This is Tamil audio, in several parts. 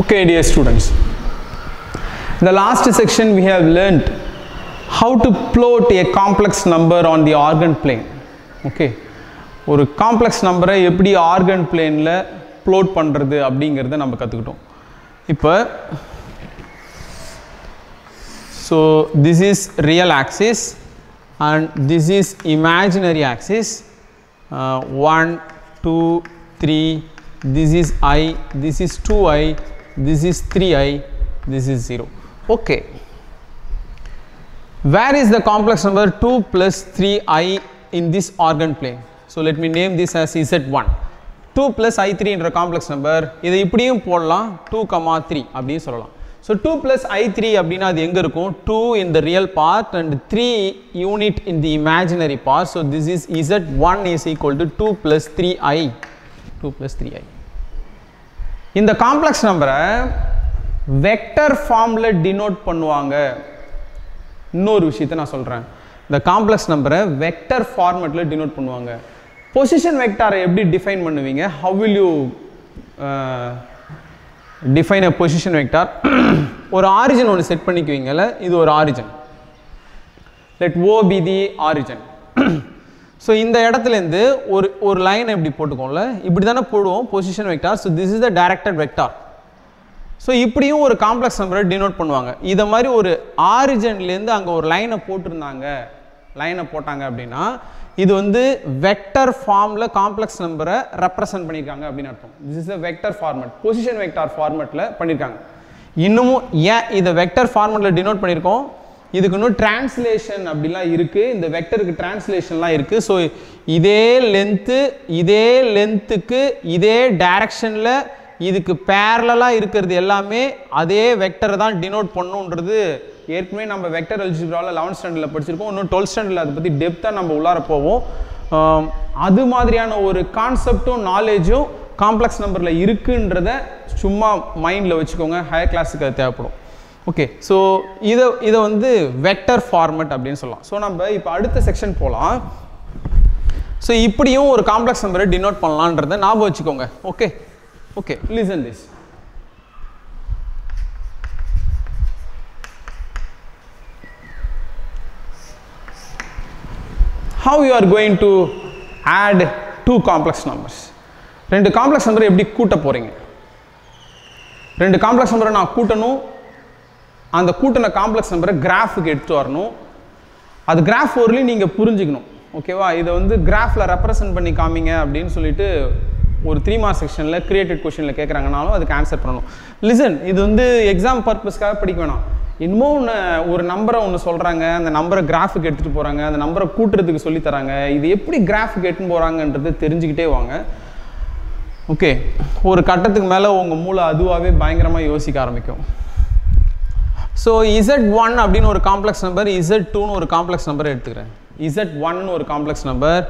Okay, dear students, in the last section we have learnt how to plot a complex number on the organ plane. Okay, ஒரு complex number எப்படி organ planeல plot பண்றது அப்படிங்கறத நம்ம கத்துக்கிட்டோம். இப்போ so this is real axis and this is imaginary axis. 1 2 3, this is I, this is 2I, this is 3I, this is 0. Okay, where is the complex number 2 plus 3I in this organ plane? So let me name this as Z1. 2 plus I3 என்ற complex number, இதை இப்படியும் போடலாம் 2, 3 அப்படியும் சொல்லலாம். So 2 plus I3 அப்படினா அது எங்க இருக்கும்? 2 in the real part and 3 unit in the imaginary part. So this is Z1 is equal to 2 plus 3I. 2 plus 3I. இந்த காம்ப்ளெக்ஸ் நம்பரை வெக்டர் ஃபார்ம்ல டினோட் பண்ணுவாங்க. இன்னொரு விஷயத்தை நான் சொல்றேன், இந்த காம்ப்ளெக்ஸ் நம்பரை வெக்டர் ஃபார்மேட்ல டினோட் பண்ணுவாங்க. பொசிஷன் வெக்டாரை எப்படி டிஃபைன் பண்ணுவீங்க? how will you define a position vector? ஒரு ஆரிஜின் ஒன்று செட் பண்ணிக்குவீங்கல்ல, இது ஒரு origin, let O be the origin. So இந்த இடத்துலேருந்து ஒரு லைன் எப்படி போட்டுக்கோம்ல, இப்படி தானே போடுவோம் position vector. So this is the directed vector. So இப்படியும் ஒரு காம்ப்ளெக்ஸ் நம்பரை டினோட் பண்ணுவாங்க. இதை மாதிரி ஒரு ஆரிஜன்லேருந்து அங்கே ஒரு லைனை போட்டாங்க அப்படின்னா இது வந்து வெக்டர் ஃபார்மில் காம்ப்ளெக்ஸ் நம்பரை ரெப்ரசன்ட் பண்ணியிருக்காங்க அப்படின்னு அர்த்தம். This is a vector format, position vector ஃபார்மேட்டில் பண்ணியிருக்காங்க. இன்னமும் ஏன் இதை வெக்டர் ஃபார்மேட்டில் டினோட் பண்ணியிருக்கோம்? இதுக்கு இன்னும் டிரான்ஸ்லேஷன் அப்படிலாம் இருக்குது, இந்த வெக்டருக்கு டிரான்ஸ்லேஷன்லாம் இருக்குது. ஸோ இதே லென்த்துக்கு இதே டைரக்ஷனில் இதுக்கு பேரலாக இருக்கிறது எல்லாமே அதே வெக்டரை தான் டினோட் பண்ணுன்றது ஏற்கனவே நம்ம வெக்டர் அல்ஜிப்ராவில் 11th ஸ்டாண்டர்டில் படிச்சிருக்கோம். இன்னும் 12th ஸ்டாண்டர்டில் அதை பற்றி டெப்த்தாக நம்ம உள்ளார போவோம். அது மாதிரியான ஒரு கான்செப்டும் நாலேஜும் காம்ப்ளெக்ஸ் நம்பரில் இருக்குன்றத சும்மா மைண்டில் வச்சுக்கோங்க, ஹையர் கிளாஸுக்கு அது தேவைப்படும். ஓகே, ஸோ இதை வந்து வெக்டர் ஃபார்மேட் அப்படின்னு சொல்லலாம். ஸோ நம்ம இப்போ அடுத்த செக்ஷன் போகலாம். ஸோ இப்படியும் ஒரு காம்ப்ளெக்ஸ் நம்பரை டினோட் பண்ணலான்றதை ஞாபகம் வச்சுக்கோங்க. Okay okay, listen this. How you are going to add two complex numbers? ரெண்டு காம்ப்ளெக்ஸ் நம்பரை எப்படி கூட்ட போறீங்க? ரெண்டு காம்ப்ளெக்ஸ் நம்பரை நான் கூட்டணும், அந்த கூட்டின காம்ப்ளெக்ஸ் நம்பரை கிராஃபுக்கு எடுத்து வரணும். அது கிராஃப் வரலையும் நீங்கள் புரிஞ்சுக்கணும். ஓகேவா? இதை வந்து கிராஃபில் ரெப்ரசன்ட் பண்ணி காமிங்க அப்படின்னு சொல்லிட்டு ஒரு 3 மார்க் செக்ஷனில் கிரியேட்டட் கொஷனில் கேட்குறாங்கனாலும் அதுக்கு ஆன்சர் பண்ணணும். லிசன், இது வந்து எக்ஸாம் பர்பஸ்க்காக படிக்க வேணாம். இன்னமும் ஒரு நம்பரை ஒன்று சொல்கிறாங்க, அந்த நம்பரை கிராஃபுக்கு எடுத்துகிட்டு போகிறாங்க, அந்த நம்பரை கூட்டுறதுக்கு சொல்லித்தராங்க. இது எப்படி கிராஃபுக்கு எடுத்துன்னு போகிறாங்கன்றது தெரிஞ்சுக்கிட்டே வாங்க. ஓகே, ஒரு கட்டத்துக்கு மேலே உங்கள் மூளை அதுவாகவே பயங்கரமாக யோசிக்க ஆரம்பிக்கும். ஸோ Z1 அப்படின்னு ஒரு காம்ப்ளெக்ஸ் நம்பர், Z2ன்னு ஒரு காம்ப்ளெக்ஸ் நம்பர் எடுத்துக்கிறேன். Z1 ஒரு காம்ப்ளெக்ஸ் நம்பர்,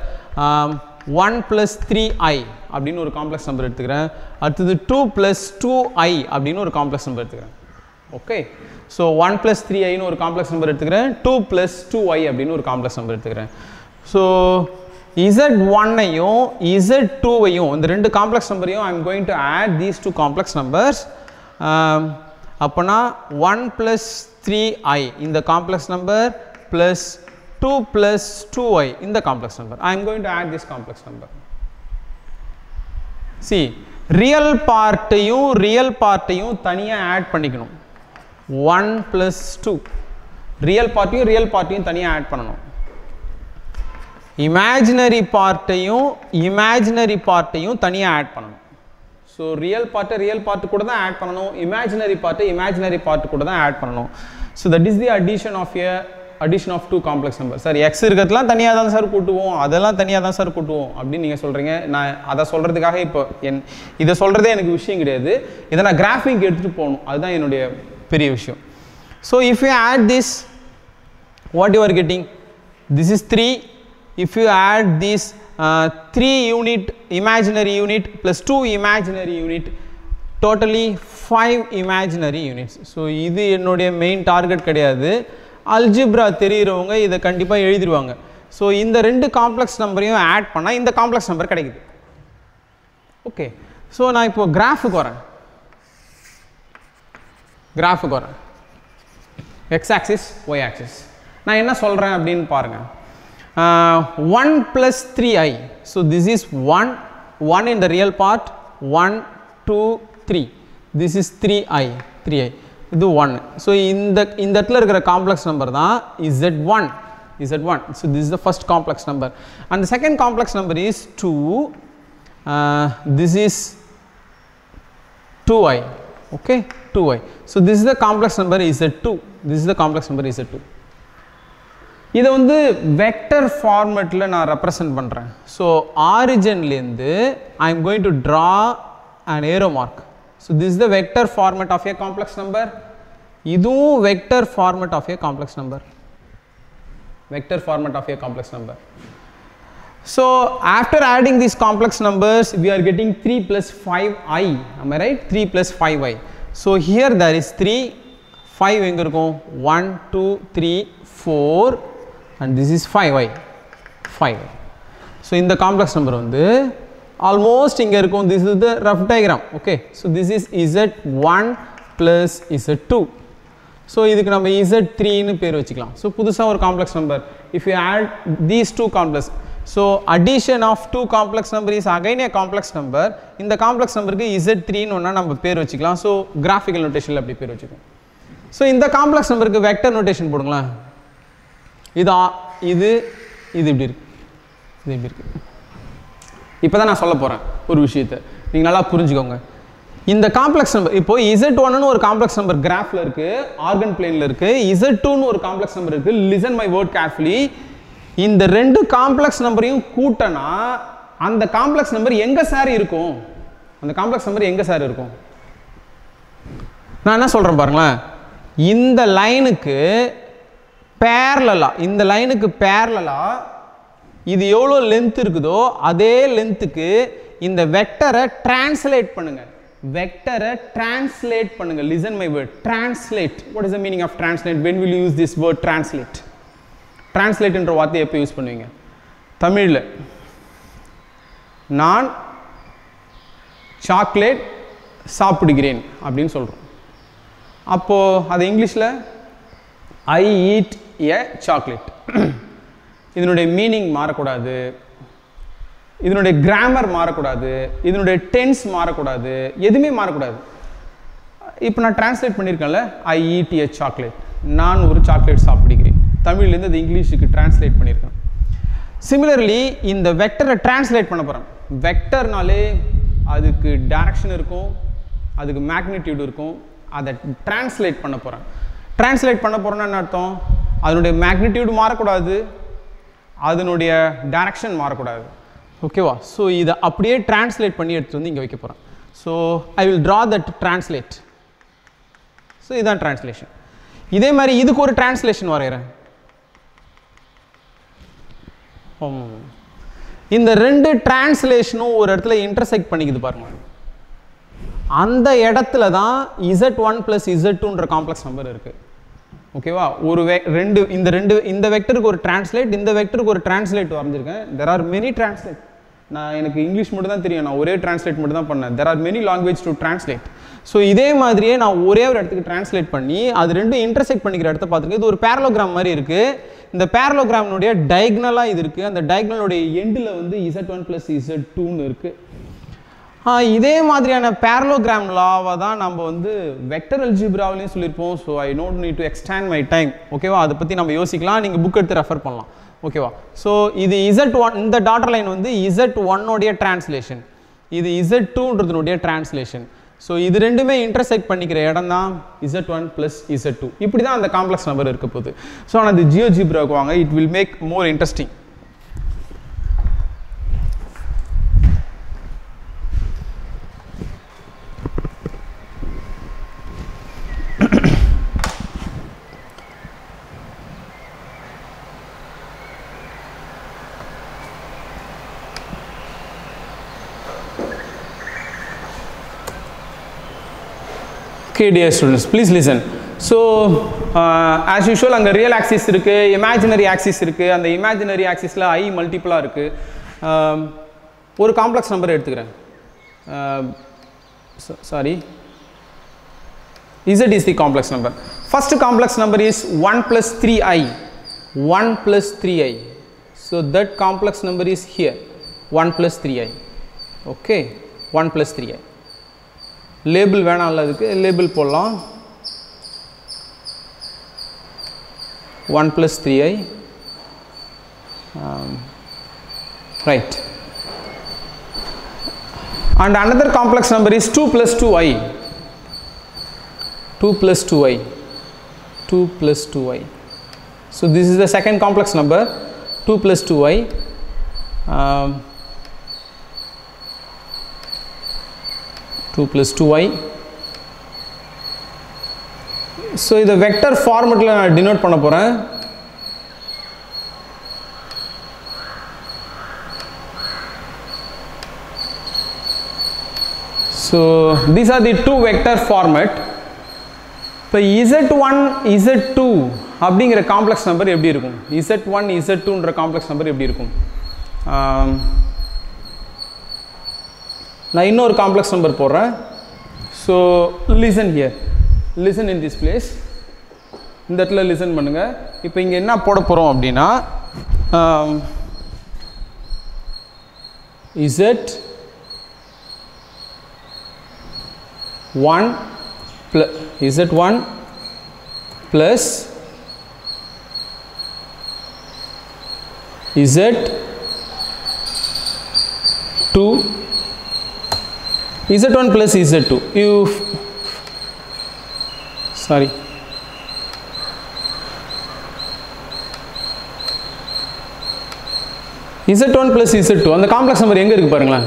1 + 3I அப்படின்னு ஒரு காம்ப்ளெக்ஸ் நம்பர் எடுத்துக்கிறேன். அடுத்தது 2 + 2I அப்படின்னு ஒரு காம்ப்ளெக்ஸ் நம்பர் எடுத்துக்கிறேன். ஓகே, ஸோ 1 + 3Iன்னு ஒரு காம்ப்ளெக்ஸ் நம்பர் எடுத்துக்கிறேன், 2 + 2I அப்படின்னு ஒரு காம்ப்ளெக்ஸ் நம்பர் எடுத்துக்கிறேன். ஸோ Z1ஐயும் Z2ஐயும் இந்த ரெண்டு காம்ப்ளெக்ஸ் நம்பரையும் I am going to add these two complex numbers. அப்போனா 1 + 3I இந்த காம்ப்ளெக்ஸ் நம்பர் ப்ளஸ் 2 + 2I இந்த complex number. I am going to add this complex number. See, real பார்ட்டையும் தனியாக ஆட் பண்ணிக்கணும். 1 + 2 ரியல் பார்ட்டையும் தனியாக ஆட் பண்ணணும். இமேஜினரி பார்ட்டையும் தனியாக ஆட் பண்ணணும். ஸோ ரியல் பார்ட்டு கூட தான் ஆட் பண்ணணும், இமேஜினரி பார்ட்டு கூட தான் ஆட் பண்ணணும். So that is the addition of two complex numbers. Sir X இருக்கிறதுலாம் தனியாக தான் சார் கூட்டுவோம், அதெல்லாம் தனியாக தான் சார் கூட்டுவோம் அப்படின்னு நீங்கள் சொல்கிறீங்க. நான் அதை சொல்கிறதுக்காக இப்போ இதை சொல்கிறதே எனக்கு விஷயம் கிடையாது. இதை நான் கிராஃபிக் எடுத்துகிட்டு போகணும், அதுதான் என்னுடைய பெரிய விஷயம். So if you add this, what you are getting, this is 3. If you add this 3 unit imaginary unit plus 2 imaginary unit, totally 5 imaginary units. So இது என்னுடைய மெயின் டார்கெட் கிடையாது. அல்ஜிப்ரா தெரிகிறவங்க இதை கண்டிப்பாக எழுதிடுவாங்க. ஸோ இந்த ரெண்டு காம்ப்ளெக்ஸ் நம்பரையும் ஆட் பண்ணால் இந்த காம்ப்ளெக்ஸ் நம்பர் கிடைக்குது. ஓகே, ஸோ நான் இப்போ கிராஃபுக்கு வரேன். கிராஃபுக்கு வரேன். X axis Y axis. நான் என்ன சொல்கிறேன் அப்படின்னு பாருங்கள். 1 plus 3i. So this is 1 in the real part, 1 2 3. This is 3i. இது 1. So இந்த இடத்துல இருக்கிற காம்ப்ளெக்ஸ் நம்பர் தான் z1. So this is the first complex number, and the second complex number is 2. This is 2i. Okay, 2i. So this is the complex number z2. இதை வந்து வெக்டர் ஃபார்மேட்டில் நான் ரெப்ரசன்ட் பண்ணுறேன். ஸோ ஆரிஜின்லேருந்து I am going to draw an arrow mark. So this is the vector format of a complex number. இதுவும் vector format of a complex number. So after adding these complex numbers, we are getting 3 plus 5i. Am I right? 3 plus 5i. So here there is 3, 5 எங்க இருக்கும்? 1 2 3 4, and this is 5i. So in the complex number வந்து almost இங்க இருக்கும். This is the rough diagram. Okay, so this is z1 plus z2. So இதுக்கு நம்ம z3 னு பேர் வச்சுக்கலாம். So புதுசா ஒரு complex number, if you add these two complex, so addition of two complex number is again a complex number. இந்த complex numberக்கு z3 னு ஒண்ணா நம்ம பேர் வச்சுக்கலாம். So graphical notationல அப்படி பேர் வச்சுக்கலாம். So இந்த complex numberக்கு vector notation போடுங்களா. இது இப்படி இருக்கு. இப்போதான் நான் சொல்ல போகிறேன் ஒரு விஷயத்தை, நீங்கள் நல்லா புரிஞ்சுக்கோங்க. இந்த காம்ப்ளெக்ஸ் நம்பர் இப்போ z1னு ஒரு காம்ப்ளெக்ஸ் நம்பர் கிராஃபில் இருக்குது, ஆர்கன் பிளேனில் இருக்குது. z2னு ஒரு காம்ப்ளெக்ஸ் நம்பர் இருக்குது. Listen my word carefully. இந்த ரெண்டு காம்ப்ளெக்ஸ் நம்பரையும் கூட்டினா அந்த காம்ப்ளெக்ஸ் நம்பர் எங்கே சார் இருக்கும்? நான் என்ன சொல்கிறேன் பாருங்களேன். இந்த லைனுக்கு பேரலலா இது எவ்வளோ லென்த் இருக்குதோ அதே லென்த்துக்கு இந்த வெக்டரை டிரான்ஸ்லேட் பண்ணுங்க. Listen my word, translate. What is the meaning of translate? when will you use this word translate? Translate என்ற வார்த்தையை எப்போ யூஸ் பண்ணுவீங்க? தமிழில் நான் சாக்லேட் சாப்பிடுகிறேன் அப்படின்னு சொல்கிறோம். அப்போது அது இங்கிலீஷில் ஐ ஈட் ஏ சாக்லேட். இதனுடைய மீனிங் மாறக்கூடாது, இதனுடைய கிராமர் மாறக்கூடாது, இதனுடைய டென்ஸ் மாறக்கூடாது, எதுவுமே மாறக்கூடாது. இப்போ நான் டிரான்ஸ்லேட் பண்ணியிருக்கேன்ல, ஐ ஈட் ஏ சாக்லேட், நான் ஒரு சாக்லேட் சாப்பிடுகிறேன். தமிழ்லேருந்து அது இங்கிலீஷுக்கு டிரான்ஸ்லேட் பண்ணியிருக்கேன். சிமிலர்லி இந்த வெக்டரை டிரான்ஸ்லேட் பண்ண போகிறேன். வெக்டர்னாலே அதுக்கு டைரக்ஷன் இருக்கும், அதுக்கு மேக்னிடியூட் இருக்கும். அதை டிரான்ஸ்லேட் பண்ண போகிறேன். என்ன அர்த்தம்? அதனுடைய மேக்னிடியூட் மாறக்கூடாது, அதனுடைய டைரக்ஷன் மாறக்கூடாது. ஓகேவா? ஸோ இதை அப்படியே டிரான்ஸ்லேட் பண்ணி எடுத்து வந்து இங்கே வைக்க போகிறேன். So I will draw that translate. So இதுதான் டிரான்ஸ்லேஷன். இதே மாதிரி இதுக்கு ஒரு டிரான்ஸ்லேஷன் வரைகிறேன். இந்த ரெண்டு டிரான்ஸ்லேஷனும் ஒரு இடத்துல இன்டர்செக்ட் பண்ணிக்குது பாருங்க. அந்த இடத்துல தான் z1 plus z2ன்ற காம்ப்ளெக்ஸ் நம்பர் இருக்குது. ஓகேவா? இந்த வெக்டருக்கு ஒரு டிரான்ஸ்லேட், இந்த வெக்டருக்கு ஒரு டிரான்ஸ்லேட் வரைஞ்சிருக்கேன். There are many translate. எனக்கு இங்கிலீஷ் மட்டும் தான் தெரியும், நான் ஒரே டிரான்ஸ்லேட் மட்டும் தான் பண்ணேன். There are many language to translate. So இதே மாதிரியே நான் ஒரே ஒரு இடத்துக்கு டிரான்ஸ்லேட் பண்ணி அது ரெண்டும் இன்டர்செக்ட் பண்ணிக்கிற இடத்த பார்த்துருக்கேன். இது ஒரு பேரலோகிராம் மாதிரி இருக்குது. இந்த பேரலோகிராமினுடைய டயக்னலாக இது இருக்குது. அந்த டயக்னலுடைய எண்டில் வந்து z1 plus z2ன்னு இருக்குது. இதே மாதிரியான பேரலோகிராம் லாவை தான் நம்ம வந்து வெக்டர் அல்ஜிப்ராவிலையும் சொல்லியிருப்போம். So I don't need to extend my time. ஓகேவா? அதை பற்றி நம்ம யோசிக்கலாம், நீங்கள் புக் எடுத்து ரெஃபர் பண்ணலாம். ஓகேவா? ஸோ இது z1, இந்த டாட்டர் லைன் வந்து z1உடைய டிரான்ஸ்லேஷன், இது z2ன்றதுனுடைய டிரான்ஸ்லேஷன். ஸோ இது ரெண்டுமே இன்டர்செக்ட் பண்ணிக்கிற இடம் தான் z1 plus z2. இப்படி தான் அந்த காம்ப்ளெக்ஸ் நம்பர் இருக்க போகுது. ஸோ ஆனால் அது ஜியோஜிப்ராவுக்கு வாங்க, it will make more interesting. Okay, dear students, please listen. So as usual அங்கே ரியல் ஆக்சிஸ் இருக்குது, இமேஜினரி ஆக்சிஸ் இருக்குது. அந்த இமேஜினரி ஆக்சிஸில் ஐ மல்டிபிளாக இருக்குது. ஒரு காம்ப்ளெக்ஸ் நம்பர் எடுத்துக்கிறேன். Sorry, Z is the complex number. First complex number is 1 plus 3i. 1 plus 3i. So that complex number is here. 1 plus 3i. Okay. 1 plus 3i. Label வேணாம்ல அதுக்கு label போடலாம். 1 plus 3i. Right. And another complex number is 2 plus 2i. 2 plus 2i. 2 plus 2i. So this is the second complex number. 2 plus 2i. 2 plus 2i. So இந்த vector formatல நான் denote பண்ண போறேன். So these are the two vector format. இப்போ Z1 Z2 அப்படிங்கிற காம்ப்ளெக்ஸ் நம்பர் எப்படி இருக்கும்? Z1 Z2ன்ற காம்ப்ளெக்ஸ் நம்பர் எப்படி இருக்கும்? நான் இன்னொரு காம்ப்ளெக்ஸ் நம்பர் போடுறேன். So listen here, listen in this place. இந்த இடத்துல லிசன் பண்ணுங்க. இப்போ இங்கே என்ன போட போகிறோம் அப்படின்னா Z1 plus Z2 Z1 plus Z2 sorry Z1 plus Z2 அந்த காம்ப்ளெக்ஸ் நம்பர் எங்க இருக்கு பாருங்களேன்.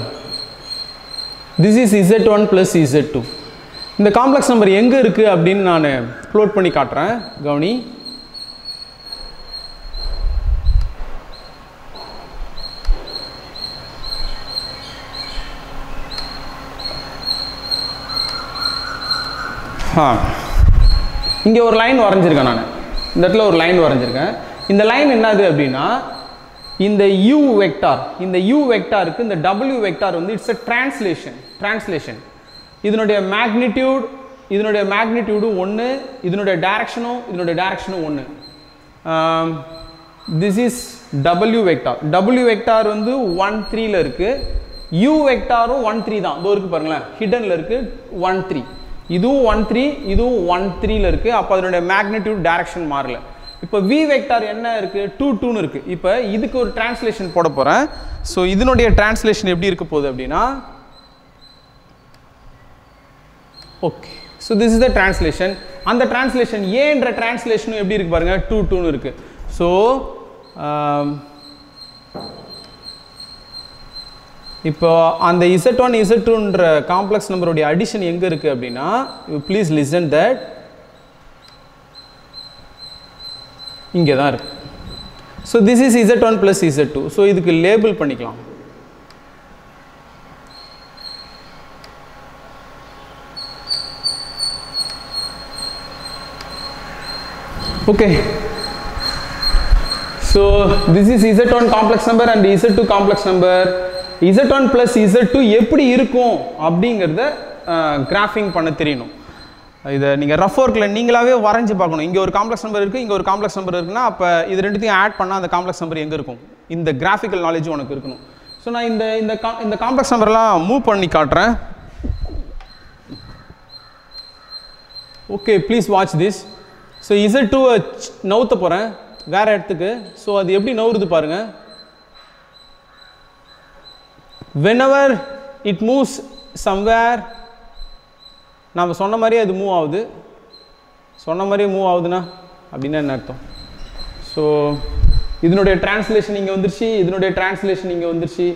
this is Z1 plus Z2. இந்த காம்ப்ளெக்ஸ் நம்பர் எங்க இருக்கு அப்படின்னு நான் ப்ளாட் பண்ணி காட்டுறேன். கவனி. இங்கே ஒரு லைன் வரைஞ்சிருக்கேன் நான். இந்த இடத்துல ஒரு லைன் வரைஞ்சிருக்கேன். இந்த லைன் என்னது அப்படின்னா இந்த u வெக்டார், இந்த u வெக்டாருக்கு இந்த w வெக்டார் வந்து இட்ஸ் a டிரான்ஸ்லேஷன். இதனுடைய மேக்னிடியூடு 1, இதனுடைய டைரக்ஷனும் 1. This is w vector. w vector வந்து 1 3ல இருக்கு. u வெக்டாரும் 1 3 தான். இதோ இருக்கு பாருங்களேன், ஹிடன்ல இருக்கு 1 3. இதுவும் 1 3, இதுவும் 1 3ல இருக்கு. அப்போ அதனுடைய மேக்னிடியூட் டைரக்ஷன் மாறல. இப்போ v வெக்டார் என்ன இருக்கு? 2 2ன்னு இருக்கு. இப்போ இதுக்கு ஒரு டிரான்ஸ்லேஷன் போட போறேன். ஸோ இதனுடைய டிரான்ஸ்லேஷன் எப்படி இருக்க போகுது அப்படின்னா okay. So this is the translation. அந்த டிரான்ஸ்லேஷன் ஏன்ற டிரான்ஸ்லேஷனும் எப்படி இருக்கு பாருங்க, 2 2ன்னு இருக்கு. ஸோ இப்போ அந்த Z1 Z2ன்ற காம்ப்ளெக்ஸ் நம்பருடைய அடிஷன் எங்க இருக்கு அப்படின்னா யூ ப்ளீஸ் லிசன் தட் இங்கே தான் இருக்கு. So this is Z1 plus Z2. So இதுக்கு லேபிள் பண்ணிக்கலாம். Okay. So this is Z1 complex number and Z2 complex number. Z1 plus Z2 எப்படி இருக்கும் அப்படிங்கிறத கிராஃபிங் பண்ண தெரியணும். இதை நீங்கள் ரஃப் ஒர்க்கில் நீங்களாவே வரைஞ்சி பார்க்கணும். இங்கே ஒரு காம்ப்ளெக்ஸ் நம்பர் இருக்குது, இங்கே ஒரு காம்ப்ளெக்ஸ் நம்பர் இருக்குன்னா அப்போ இது ரெண்டுத்தையும் ஆட் பண்ணால் அந்த காம்ப்ளெக்ஸ் நம்பர் எங்கே இருக்கும், இந்த கிராஃபிக்கல் நாலேஜும் உனக்கு இருக்கணும். ஸோ நான் இந்த காம்ப்ளெக்ஸ் நம்பர்லாம் மூவ் பண்ணி காட்டுறேன். Okay, please watch this. So Z2 நவுத்த போகிறேன் வேறு இடத்துக்கு. ஸோ அது எப்படி நவுறுது பாருங்கள். whenever it moves somewhere, நாம் சொன்ன மாதிரியே அது மூவ் ஆகுது. சொன்ன மாதிரியே மூவ் ஆகுதுன்னா அப்படின்னா என்ன அர்த்தம்? ஸோ இதனுடைய டிரான்ஸ்லேஷன் இங்கே வந்துருச்சு, இதனுடைய டிரான்ஸ்லேஷன் இங்கே வந்துருச்சு.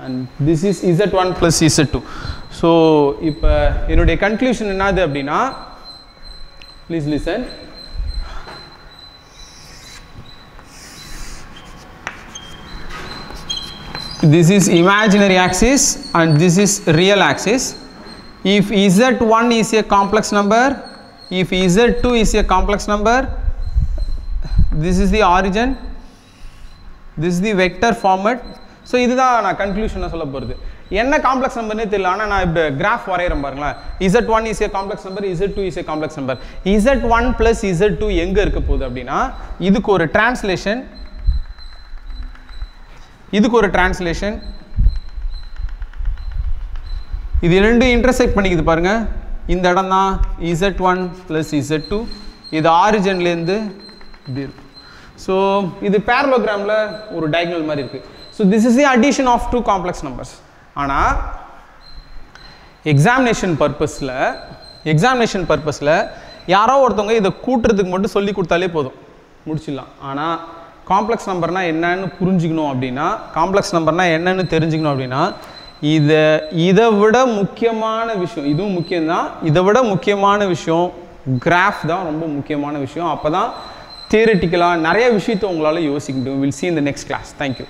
And this is Z1 plus Z2. So இப்போ என்னுடைய கன்க்ளூஷன் என்னது அப்படின்னா please listen. This is imaginary axis and this is real axis. If Z1 is a complex number, if Z2 is a complex number, this is the origin, this is the vector format. So இதுதான் நான் கன்க்ளூஷனை சொல்ல போகிறது. என்ன காம்ப்ளெக்ஸ் நம்பர்னே தெரியல, ஆனால் நான் இப்படி கிராஃப் வரைகிறேன் பாருங்களேன். Z1 is a complex number, Z2 is a complex number. Z1 + Z2 எங்கே இருக்க போகுது அப்படின்னா இதுக்கு ஒரு டிரான்ஸ்லேஷன், இதுக்கு ஒரு டிரான்ஸ்லேஷன், இது ரெண்டும் இன்டர்செக்ட் பண்ணிக்குது பாருங்க. இந்த இடம் தான் Z1 + Z2. இது ஆரிஜின்லேருந்து இப்படி இருக்கும். ஸோ இது பேரலோகிராமில் ஒரு டயகனல் மாதிரி இருக்குது. So this is the addition of two complex numbers. ஆனால் எக்ஸாமினேஷன் பர்பஸில் யாரோ ஒருத்தவங்க இதை கூட்டுறதுக்கு மட்டும் சொல்லி கொடுத்தாலே போதும், முடிச்சிடலாம். ஆனால் காம்ப்ளெக்ஸ் நம்பர்னால் என்னன்னு புரிஞ்சுக்கணும் அப்படின்னா, காம்ப்ளெக்ஸ் நம்பர்னால் என்னன்னு தெரிஞ்சுக்கணும் அப்படின்னா இதை விட முக்கியமான விஷயம், இதுவும் முக்கியம்தான், இதை விட முக்கியமான விஷயம் கிராஃப் தான் ரொம்ப முக்கியமான விஷயம். அப்போ தான் தியரிட்டிக்கலாக நிறைய விஷயத்தை உங்களால் யோசிக்க முடியும். Will see in the next class. Thank you.